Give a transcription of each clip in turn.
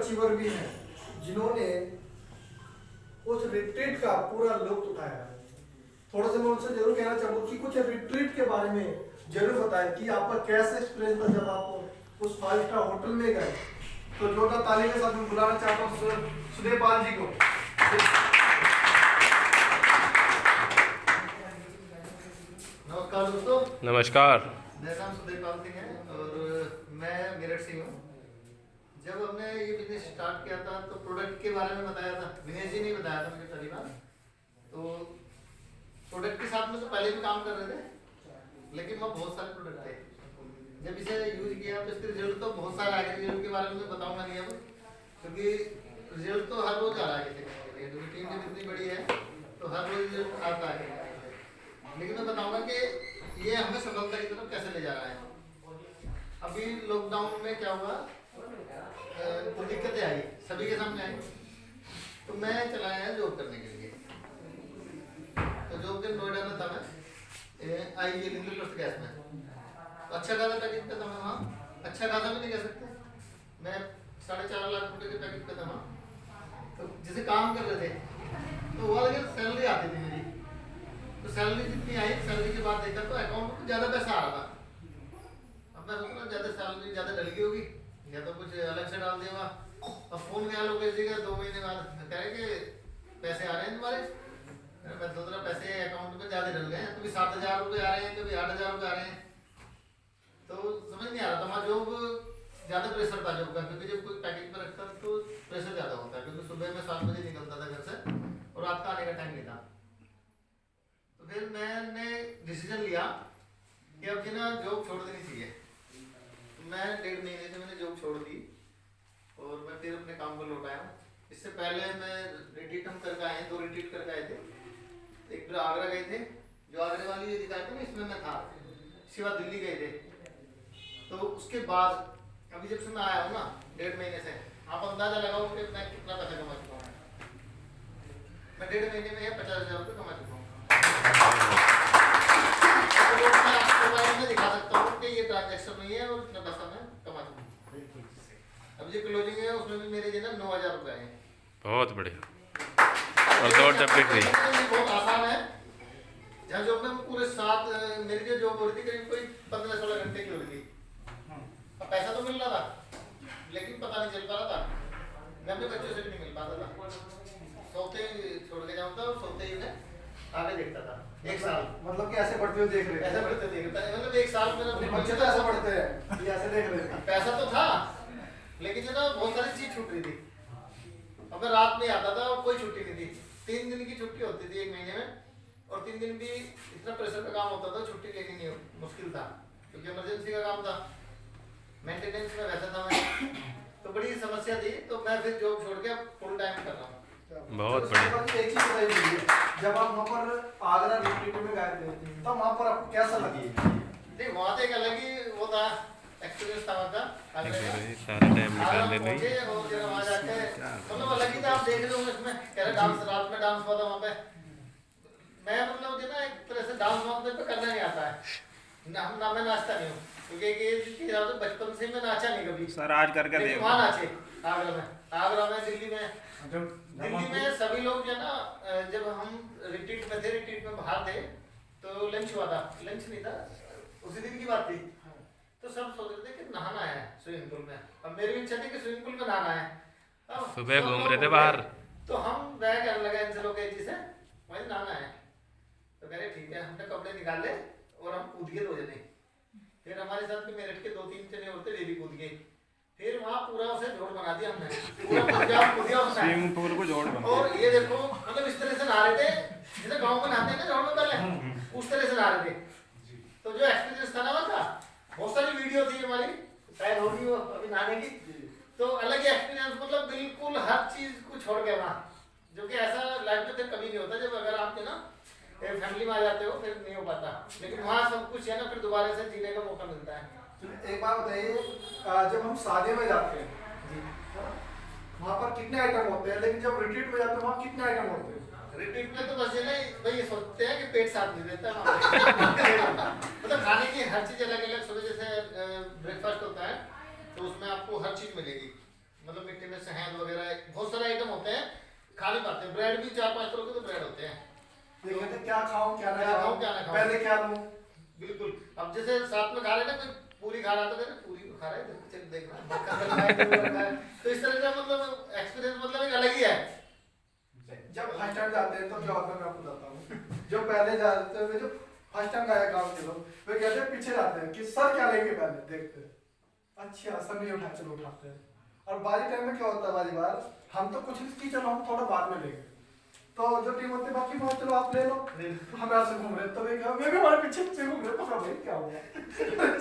Achiever भी हैं जिन्होंने उस रिट्रीट का पूरा लुत्फ उठाया। थोड़ा सा मैं उनसे जरूर कहना चाहूंगा कि कुछ रिट्रीट के बारे में जरूर बताएं कि आपका कैसा एक्सपीरियंस था जब आप उस 5 स्टार होटल में गए। तो जोरदार ताली के साथ मैं बुलाना चाहता हूँ सुदेपाल जी को। नमस्कार दोस्तों। नमस्कार। मेरा नाम सुदेपाल सिंह है और मैं मेरठ से हूँ। जब हमने ये बिजनेस स्टार्ट किया था तो प्रोडक्ट के बारे में बताया था, विनेश जी ने बताया था मुझे पहली बार। तो प्रोडक्ट के साथ में तो पहले भी काम कर रहे थे, लेकिन वहाँ बहुत सारे प्रोडक्ट थे। जब इसे यूज किया तो इसके रिजल्ट तो बहुत सारा आया। रिजल्ट के बारे में मैं बताऊंगा नहीं अब, क्योंकि रिजल्ट तो हर रोज आ रहा है किसी क्योंकि टीम जब इतनी बड़ी है तो हर रोज रिजल्ट आता है। लेकिन मैं बताऊंगा कि ये हमें सफलता की तरफ कैसे ले जा रहा है। अभी लॉकडाउन में क्या हुआ, तो दिक्कतें आई, सभी के सामने आई। तो मैं चला आया जॉब करने के लिए। तो जॉब के नोएडा में था मैं, आई ये इंद्रप्रस्थ गैस में। तो अच्छा खासा पैकेज पे था मैं वहाँ, अच्छा खासा भी नहीं कह सकते, मैं 4.5 लाख रुपए के पैकेज पे था वहाँ। तो जिसे काम कर रहे थे तो वो अलग सैलरी आती थी मेरी। तो सैलरी जितनी आई, सैलरी के बाद देखा तो अकाउंट में ज़्यादा पैसा आ रहा था। अब मैं सोच रहा ज़्यादा सैलरी ज़्यादा डल गई होगी या तो कुछ अलग से डाल दिया। अब फोन गया लोग किसी का 2 महीने बाद कह रहे कि पैसे आ रहे हैं तुम्हारे। मैं सोच रहा पैसे अकाउंट में ज़्यादा डल गए हैं, कभी 7,000 रुपये आ रहे हैं, कभी 8,000 रुपये आ रहे हैं। तो समझ नहीं आ रहा था। हमारा जॉब ज़्यादा प्रेशर था जॉब का, क्योंकि जब कोई पैकेज पर रखता तो प्रेशर ज़्यादा होता है, क्योंकि सुबह में 7 बजे निकलता था घर से और रात का आने का टाइम नहीं था। तो फिर मैंने डिसीजन लिया कि अब ना जॉब छोड़ देनी चाहिए। तो मैं 1.5 महीने से मैंने जॉब छोड़ दी और मैं फिर अपने काम पर लौट आया हूँ। इससे पहले मैं रिट्रीट हम करके आए हैं, 2 रिट्रीट करके आए थे। एक बार आगरा गए थे, जो आगरे वाली ये दिखाई थी ना, इसमें मैं था। सिवा दिल्ली गए थे। तो उसके बाद अभी जब से मैं आया हूँ ना 1.5 महीने से, आप अंदाजा लगाओ कि मैं कितना पैसा कमा चुका हूँ। मैं 1.5 महीने में 50,000 रुपये कमा चुका हूँ। मैं दिखा सकता हूँ कि ये ट्रांजैक्शन नहीं है और इतना पैसा मैं कमा चुका हूँ। अब जो क्लोजिंग है उसमें भी मेरे जो ना 9,000 रुपये आए। बहुत बढ़िया। और 2 डब्बे फ्री। बहुत आसान है। जहाँ जॉब में पूरे 7 मेरी जो जॉब हो रही थी करीब कोई 15-16 घंटे की हो रही थी। अब पैसा तो मिल रहा था, लेकिन पता नहीं चल पा रहा था। मैं अपने बच्चों से भी नहीं मिल पाता था। सोते ही छोड़ के जाऊँ था और सोते ही मैं आगे देखता था। 1 साल मतलब कि ऐसे पढ़ते हुए देख रहे थे, ऐसे पढ़ते देख रहा था। मतलब 1 साल मेरा अपने बच्चे तो ऐसे पढ़ते हैं, ये ऐसे देख रहे थे। पैसा तो था, लेकिन जो ना बहुत सारी चीज छूट रही थी। अब मैं रात में आता था और कोई छुट्टी नहीं थी। 3 दिन की छुट्टी होती थी 1 महीने में, और 3 दिन भी इतना प्रेशर का काम होता था, छुट्टी लेनी नहीं मुश्किल था, क्योंकि इमरजेंसी का काम था। मेंटेनेंस में रहता था मैं, तो बड़ी समस्या थी। तो मैं फिर जॉब छोड़ के अब फुल टाइम कर रहा हूँ। बहुत बढ़िया। एक चीज बताइए मुझे, जब आप वहाँ पर आगरा रिट्रीट में गए थे तब वहाँ पर आपको कैसा लगी? नहीं, वहाँ तो एक अलग ही वो था, एक्सपीरियंस था वहाँ का। सारा टाइम निकाल ले नहीं। और जरा वहाँ जाके मतलब अलग ही था। आप देख लो इसमें कह रहे डांस, रात में डांस हुआ था वहाँ पे। मैं मतलब मुझे ना एक तरह से डांस वहाँ पे करना नहीं आता है ना मैं नाचता नहीं हूँ, क्योंकि एक तो बचपन से मैं नाचा नहीं कभी। सर आज करके देखो। वहाँ नाचे आगरा में, दिल्ली में सभी लोग जो ना, जब हम रिट्रीट में थे, रिट्रीट में बाहर थे तो लंच हुआ था। लंच नहीं था, उसी दिन की बात थी। तो सब सोच रहे थे कि नहाना है स्विमिंग पूल में। अब मेरी इच्छा थी कि स्विमिंग पूल में नहाना है। सुबह घूम रहे थे बाहर, तो हम वह कहने लगे इनसे लोग जी से वही नहाना है। तो कह रहे ठीक है। हमने कपड़े निकाले और हम कूद गए 2 जने। फिर हमारे साथ में मेरठ के 2-3 जने होते, वे भी कूद गए। फिर वहाँ पूरा उसे जोड़ बना दिया हमने, पूरा स्विमिंग पूल को जोड़ बना। और ये देखो मतलब इस तरह से नहा रहे थे जैसे गाँव में नहाते हैं ना जोड़ में पहले, उस तरह से नहा रहे थे। तो जो एक्सपीरियंस था ना वहाँ का, बहुत सारी वीडियो थी हमारी, शायद होगी वो अभी नहाने की। तो अलग ही एक्सपीरियंस, मतलब बिल्कुल हर चीज को छोड़ के वहाँ, जो कि ऐसा लाइफ में कभी नहीं होता। जब अगर आप ना फैमिली में आ जाते हो फिर नहीं हो पाता, लेकिन वहाँ सब कुछ है ना, फिर दोबारा से जीने का मौका मिलता है। एक बात बताइए, जब हम शादी में जाते हैं वहाँ पर कितने आइटम होते हैं, लेकिन जब रिट्रीट में जाते हैं वहाँ कितने आइटम होते हैं? रिट्रीट में तो बस ये नहीं भाई, ये सोचते हैं कि पेट साफ नहीं देता मतलब खाने की हर चीज अलग अलग। सुबह जैसे ब्रेकफास्ट होता है तो उसमें आपको हर चीज मिलेगी, मतलब मिट्टी में शहद वगैरह बहुत सारे आइटम होते हैं, खा नहीं पाते। ब्रेड भी 4-5 तरह के तो ब्रेड होते हैं। ये कहते हैं क्या खाऊं क्या ना खाऊं, क्या ना खाऊं, पहले क्या लूं। बिल्कुल। अब जैसे साथ में खा रहे ना, कोई पूरी खा रहा तो कहते पूरी तो खा रहा है, चल देखना। तो इस तरह का मतलब एक्सपीरियंस मतलब एक अलग ही है। जब फर्स्ट टाइम जाते हैं तो क्या होता है मैं आपको बताता हूँ। जो पहले जाते हैं, जो फर्स्ट टाइम गए गाँव के लोग, वे कहते हैं पीछे जाते हैं कि सर क्या लेंगे, पहले देखते हैं, अच्छा सर नहीं उठा, चलो उठाते हैं। और बाजी टाइम में क्या होता है, बाजी बार हम तो कुछ नहीं, चलो हम थोड़ा बाद में लेंगे। तो जो टीम होती है बाकी बहुत, चलो आप ले लो, हम ऐसे घूम रहे, तो मैं भी हमारे पीछे पीछे घूम रहे, पकड़ भाई क्या हुआ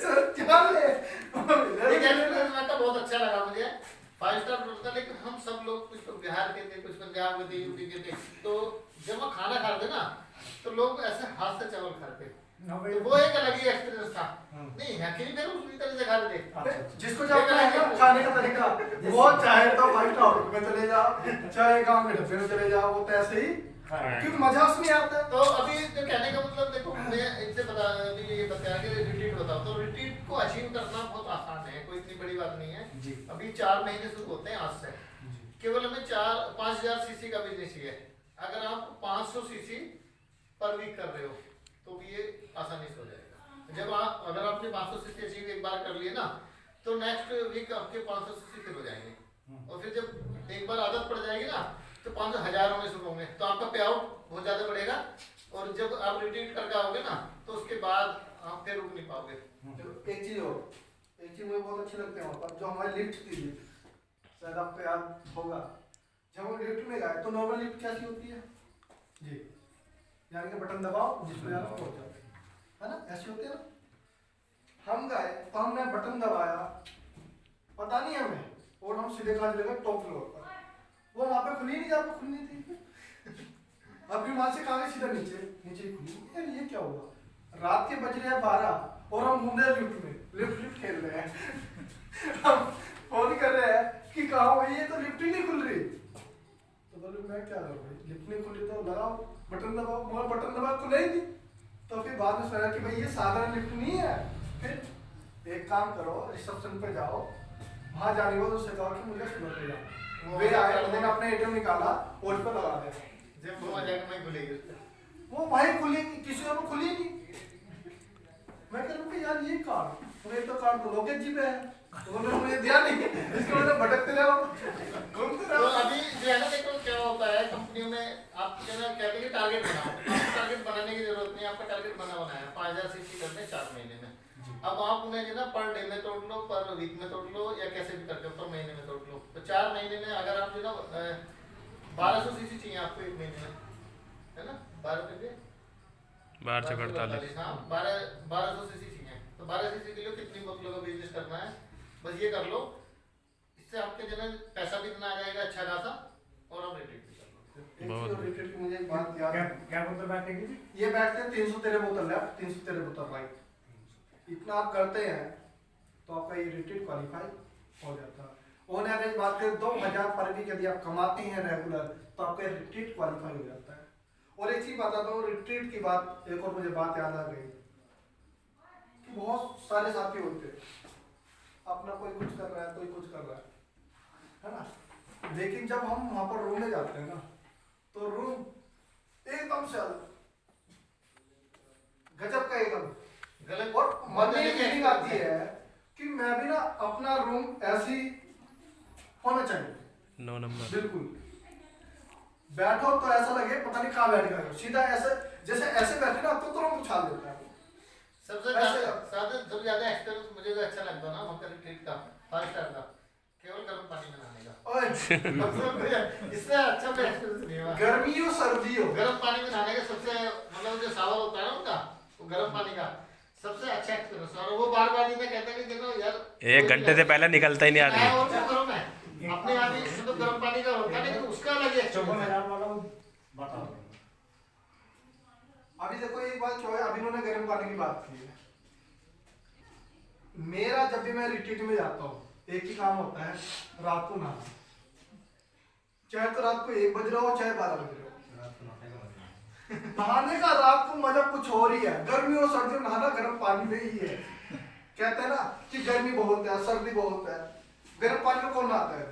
सर क्या ले। एक एक्सपीरियंस का बहुत अच्छा लगा मुझे, 5 स्टार होटल था, लेकिन हम सब लोग कुछ तो बिहार के थे, कुछ पंजाब के थे, यूपी के थे। तो जब हम खाना खाते ना तो लोग ऐसे हाथ से चावल खाते, तो वो एक अलग ही एक्सपीरियंस था। नहीं अकेले फिर उसी तरह से खा रहे थे। जिसको जो अपना है ना खाने का तरीका, वो चाहे तो 5 स्टार होटल में चले जाओ, चाहे गांव के ढब्बे में चले जाओ, वो तो ऐसे ही, क्योंकि मजा उसमें आता है। तो अभी जो कहने का मतलब देखो, मैं इनसे बता अभी ये बताया कि रिट्रीट बताओ, तो रिट्रीट को अचीव करना बहुत आसान है, कोई इतनी बड़ी बात नहीं है। अभी 4 महीने शुरू होते हैं आज से, केवल हमें 5,000 सीसी का बिजनेस ही है। अगर आप 500 सीसी पर वीक कर रहे हो तो भी ये आसानी से हो जाएगा। जब आप अगर आपने 500 सीसी अचीव एक बार कर लिए ना, तो नेक्स्ट वीक आपके 500 सीसी फिर हो जाएंगे, और फिर जब एक बार आदत पड़ जाएगी ना तो 5,000 होने शुरू होंगे, तो आपका पे आउट बहुत ज्यादा बढ़ेगा। और जब आप रिट्रीट करके आओगे ना तो उसके बाद आप फिर रुक नहीं पाओगे। एक चीज और, एक चीज मुझे बहुत अच्छी लगती है वहाँ पर, जो हमारी लिफ्ट थी, शायद आपको याद होगा, जब हम लिफ्ट में गए तो नॉर्मल लिफ्ट कैसी होती है जी, यानी कि बटन दबाओ जिसमें जाना पहुंच जाओ, है ना, ऐसी होती है ना। हम गए तो हमने बटन दबाया, पता नहीं हमें, और हम सीधे कहाँ चले गए, टॉप फ्लोर पर। वो वहाँ पे खुली नहीं जहाँ पे खुलनी थी। अभी वहाँ से कहाँ सीधा नीचे, नीचे ही खुली। यार ये क्या हुआ, रात के बज रहे हैं 12 और हम घूम रहे हैं लिफ्ट में, लिफ्ट खेल रहे हैं। हम फोन कर रहे हैं कि कहाँ भाई, ये तो लिफ्ट ही नहीं खुल रही। तो बोले मैं क्या करूँ भाई, लिफ्ट नहीं खुली तो लगाओ बटन दबाओ, मगर बटन दबाओ खुले ही नहीं। तो फिर बाद में सुना कि भाई ये साधारण लिफ्ट नहीं है। फिर एक काम करो, रिसेप्शन पे जाओ, वहाँ जाने के बाद उससे कहो कि मुझे फ्लोर पे जाओ। वे आए, उन्होंने अपना एटीएम निकाला और उस पर लगा दिया, जब वो जाके मैं खुलेगी वो भाई खुली, किसी को खुली नहीं। मैं कह रहा हूँ यार ये कार्ड, मुझे तो कार्ड तो लोकेट जी पे है, उन्होंने मुझे दिया नहीं, इसके वजह भटकते रहो, घूमते तो रहो। अभी जो है ना, देखो क्या होता है कंपनियों में, आप कहते हैं कि टारगेट बनाओ, आपको टारगेट बनाने की जरूरत नहीं, आपका टारगेट बना है 5,000 सीसी करने 4 महीने में। अब आप उन्हें जो ना पर डे में तोड़ लो, पर वीक में तोड़ लो, या कैसे भी करके पर महीने में तोड़ लो। तो 4 महीने में अगर आप जो ना 1200 सीसी चाहिए आपको एक महीने में, है ना, 12 1248। हाँ 1200 सीसी चाहिए। तो 12 सीसी के लिए कितनी बोतलों का बिजनेस करना है, बस ये कर लो, इससे आपके जो है पैसा भी इतना आ जाएगा अच्छा खासा, और आप रिट्रीट भी कर लो। रिट्रीट की मुझे एक बात याद है, क्या बोतल बैठेगी जी? ये बैठते हैं 313 बोतल लेफ्ट, 313 बोतल राइट, इतना आप करते हैं तो आपका ये रिट्रीट क्वालिफाई हो जाता है। ऑन एवरेज बात करें 2,000 पर वीक यदि आप कमाते हैं रेगुलर, तो आपका रिट्रीट क्वालिफाई हो जाता है। और एक चीज बताता हूँ रिट्रीट की बात, एक और मुझे बात याद आ गई कि बहुत सारे साथी होते हैं, अपना कोई कुछ कर रहा है, कोई कुछ कर रहा है ना, लेकिन जब हम वहां पर रूम में जाते हैं ना, तो रूम एकदम से अलग, गजब का एकदम गलत। और मन में फीलिंग आती है कि मैं भी ना अपना रूम ऐसी होना चाहिए। 9 नंबर। बिल्कुल बैठो तो ऐसा लगे पता नहीं कहाँ बैठ गए, सीधा ऐसे जैसे ऐसे बैठे ना तो तुरंत उछाल देता है। सबसे ज्यादा एक्सपीरियंस मुझे जो अच्छा लगता है ना वहाँ रिट्रीट का 5 स्टार का, केवल गर्म पानी में नहाने का। ओए इससे अच्छा कोई एक्सपीरियंस नहीं हुआ। गर्मी हो सर्दी हो, गर्म पानी में नहाने का सबसे मतलब जो शावर होता है ना उनका, वो गर्म पानी का सबसे अच्छा एक्सपीरियंस। और वो बार बार ये कहते हैं कि देखो यार 1 घंटे से पहले निकलता ही नहीं आदमी। और क्या करूं मैं, अपने आप ही मतलब गर्म पानी का होता है, लेकिन उसका अलग ही एक्सपीरियंस है। 54,000 वाला बताओ। अभी देखो एक बात जो है, अभी इन्होंने गर्म पानी की बात की है, मेरा जब भी मैं रिट्रीट में जाता हूँ एक ही काम होता है, रात को नहाना, चाहे तो रात को 1 बज रहा हो चाहे 12 बज रहा हो, नहाने का रात को मजा कुछ और ही है। गर्मी और सर्दी में नहाना गर्म पानी में ही है। कहते हैं ना कि गर्मी बहुत है, सर्दी बहुत है, गर्म पानी में कौन नहाता है?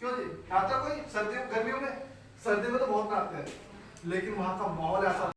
क्यों जी, नहाता कोई सर्दियों गर्मियों में? सर्दी में तो बहुत नहाते हैं, लेकिन वहाँ का माहौल ऐसा